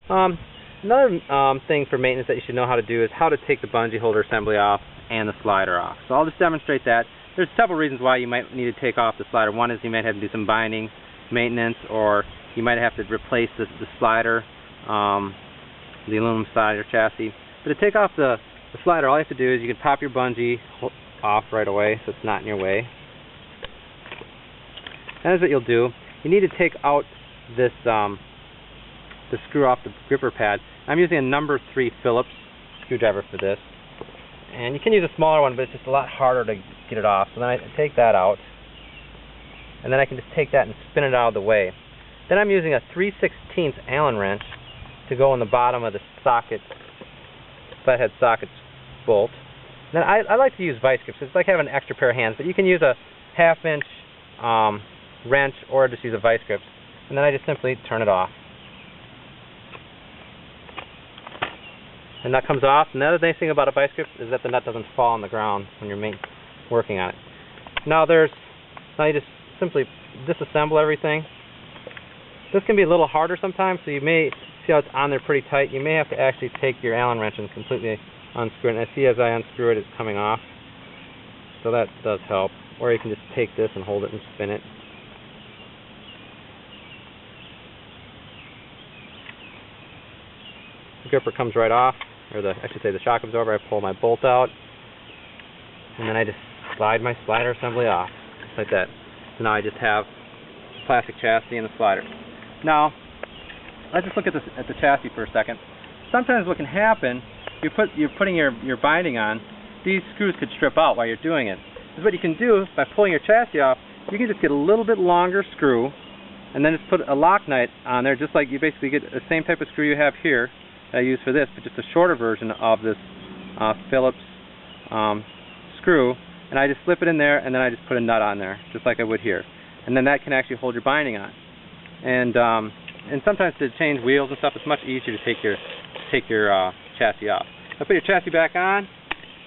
Another thing for maintenance that you should know how to do is how to take the bungee holder assembly off and the slider off. So I'll just demonstrate that. There's several reasons why you might need to take off the slider. One is you might have to do some binding maintenance, or you might have to replace the slider, the aluminum slider chassis. But to take off the slider, all you have to do is you can pop your bungee off right away so it's not in your way. And that's what you'll do. You need to take out this the screw off the gripper pad. I'm using a number 3 Phillips screwdriver for this. And you can use a smaller one, but it's just a lot harder to get it off. So then I take that out. And then I can just take that and spin it out of the way. Then I'm using a 3/16 Allen wrench to go in the bottom of the socket, flathead socket bolt. Then I like to use vice grips. It's like having an extra pair of hands, but you can use a 1/2 inch wrench or just use a vice grip. And then I just simply turn it off. The nut comes off. And the other nice thing about a vice grip is that the nut doesn't fall on the ground when you're working on it. Now you just simply disassemble everything. This can be a little harder sometimes, so you may see how it's on there pretty tight. You may have to actually take your Allen wrench and completely unscrew it. And I see as I unscrew it, it's coming off. So that does help. Or you can just take this and hold it and spin it. The gripper comes right off, or I should say the shock absorber. I pull my bolt out, and then I just slide my slider assembly off, just like that. So now I just have the plastic chassis and the slider. Now, let's just look at the chassis for a second. Sometimes what can happen, you're putting your binding on, these screws could strip out while you're doing it. So what you can do by pulling your chassis off, you can just get a little bit longer screw, and then just put a lock nut on there, just like you basically get the same type of screw you have here that I use for this, but just a shorter version of this Phillips screw. And I just slip it in there, and then I just put a nut on there, just like I would here. And then that can actually hold your binding on. And sometimes to change wheels and stuff, it's much easier to take your chassis off. Now put your chassis back on.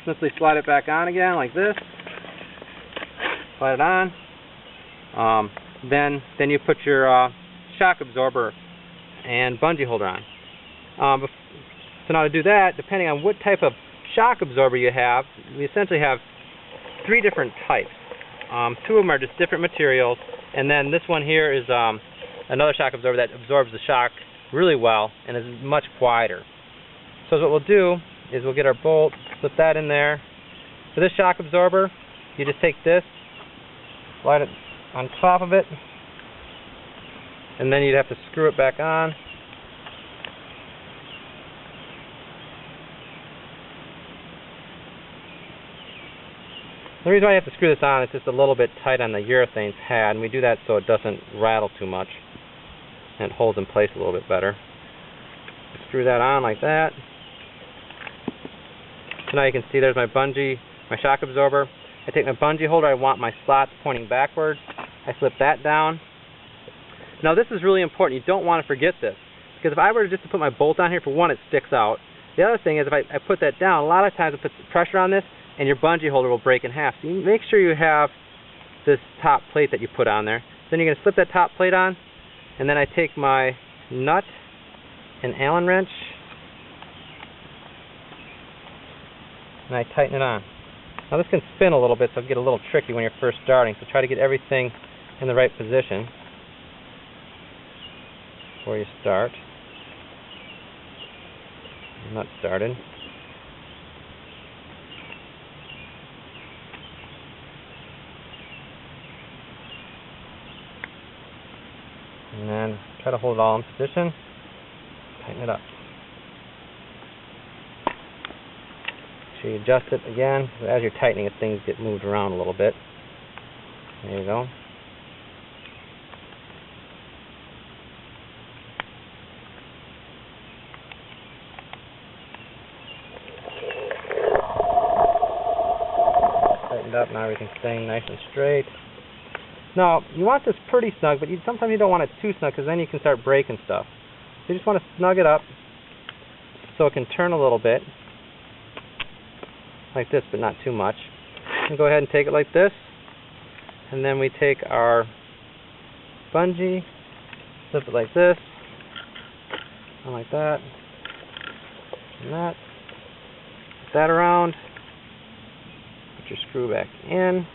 Simply slide it back on again, like this. Slide it on. Then you put your shock absorber and bungee holder on. So now to do that, depending on what type of shock absorber you have, we essentially have 3 different types. 2 of them are just different materials, and then this one here is another shock absorber that absorbs the shock really well and is much quieter. So what we'll do is we'll get our bolt, slip that in there. For this shock absorber, you just take this, slide it on top of it, and then you'd have to screw it back on. The reason why you have to screw this on is just a little bit tight on the urethane pad, and we do that so it doesn't rattle too much and it holds in place a little bit better. Screw that on like that. So now you can see there's my bungee, my shock absorber. I take my bungee holder, I want my slots pointing backwards. I slip that down. Now this is really important. You don't want to forget this, because if I were just to put my bolt on here, for one, it sticks out. The other thing is if I put that down, a lot of times it puts pressure on this, and your bungee holder will break in half. So you make sure you have this top plate that you put on there. Then you're going to slip that top plate on, and then I take my nut and Allen wrench, and I tighten it on. Now this can spin a little bit, so it'll get a little tricky when you're first starting. So try to get everything in the right position before you start. Nut started. And then try to hold it all in position. Tighten it up. Make sure you adjust it again. As you're tightening it, things get moved around a little bit. There you go. Tightened up. Now everything's staying nice and straight. Now, you want this pretty snug, but sometimes you don't want it too snug, because then you can start breaking stuff. So you just want to snug it up so it can turn a little bit, like this, but not too much. And go ahead and take it like this, and then we take our bungee, slip it like this, And like that. And that. Put that around. Put your screw back in.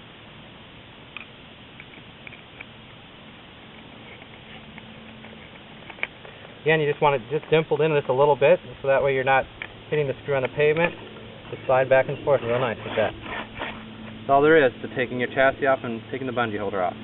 Again, you just want it just dimpled in just a little bit, so that way you're not hitting the screw on the pavement. Just slide back and forth real nice like that. That's all there is to taking your chassis off and taking the bungee holder off.